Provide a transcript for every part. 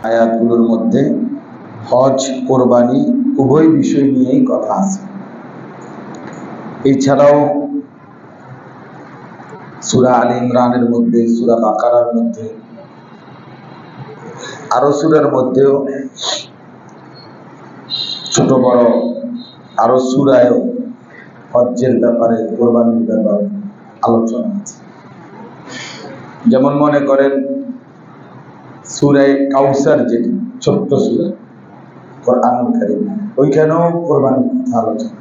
আয়াতগুলোর মধ্যে হজ কোরবানি উভয় বিষয় নিয়েই কথা আছে। এছাড়াও সূরা আলে ইমরানের মধ্যে, সূরা বাকারার মধ্যে, আরো সূরার মধ্যেও ছোট বড় আরো সূরায়ও হজ্জের ব্যাপারে, কোরবানির ব্যাপারে আলোচনা আছে। যেমন মনে করেন সূরা কাউসার, যেটি ছোট্ট সূরা কোরআনুল কারীম, ওইখানেও কোরবানির কথা আলোচনা।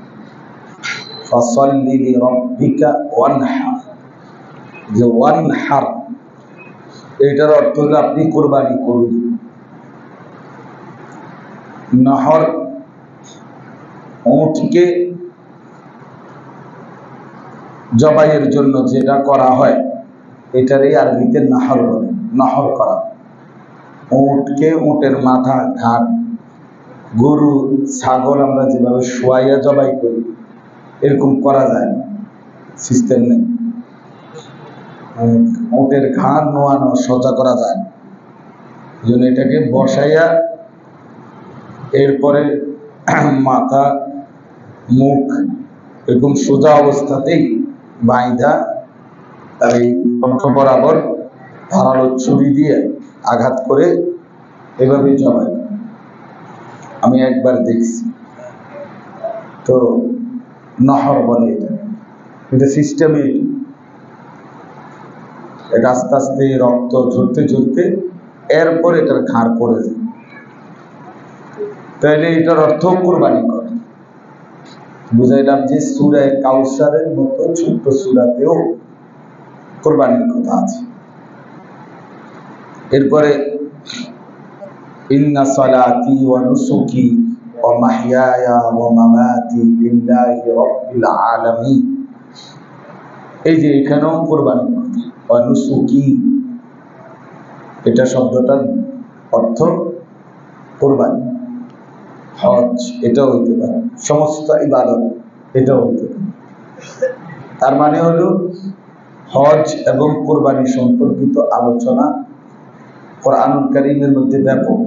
ফাসাল্লি লিরাব্বিকা ওয়ানহার, যে ওয়ানহার এটার অর্থ হলো আপনি কোরবানি করুন। নহর উটকে জবাইয়ের জন্য যেটা করা হয় এটারই আরবিতে নাহর বলে। নহর করা, উটকে, উটের মাথা, ঘাট, গরু, ছাগল আমরা যেভাবে শোয়াইয়া জবাই করি এরকম করা যায় না, সিস্টেম নেই। উটের ঘাড় নোয়ানো, সোজা করা যায় না, এই জন্য এটাকে বসাইয়া এরপরে মাথা, মুখ এরকম সোজা অবস্থাতেই বাইধা এই কণ্ঠ বরাবর ধারালো ছুরি দিয়ে আঘাত করে এভাবেই জবাই। আমি একবার দেখছি, তো নহর বলে এটা সিস্টেমে। এটা আস্তে আস্তে রক্ত ঝরতে ঝরতে এরপর এটার ঘাড় পড়ে যায়। তাইলে এটার অর্থ কোরবানি করে। বুঝাইলাম যে সূরা কাউসারের মতো ছোট্ট সূরাতেও কোরবানির কথা আছে। এরপরে ইন্না সালাতি ওয়া নুসুকি ওয়া মাহইয়ায়া ওয়া মামাতি লিল্লাহি রাব্বিল আলামিন, এই যে এখানেও কোরবানির কথা। ওয়া নুসুকি, এটা শব্দটার অর্থ কোরবানি। হজ এটাও হইতে পারে, সমস্ত ইবাদত এটাও হইতে পারে। তার মানে হলো হজ এবং কোরবানি সম্পর্কিত আলোচনা কোরআনুল কারীমের মধ্যে ব্যাপক।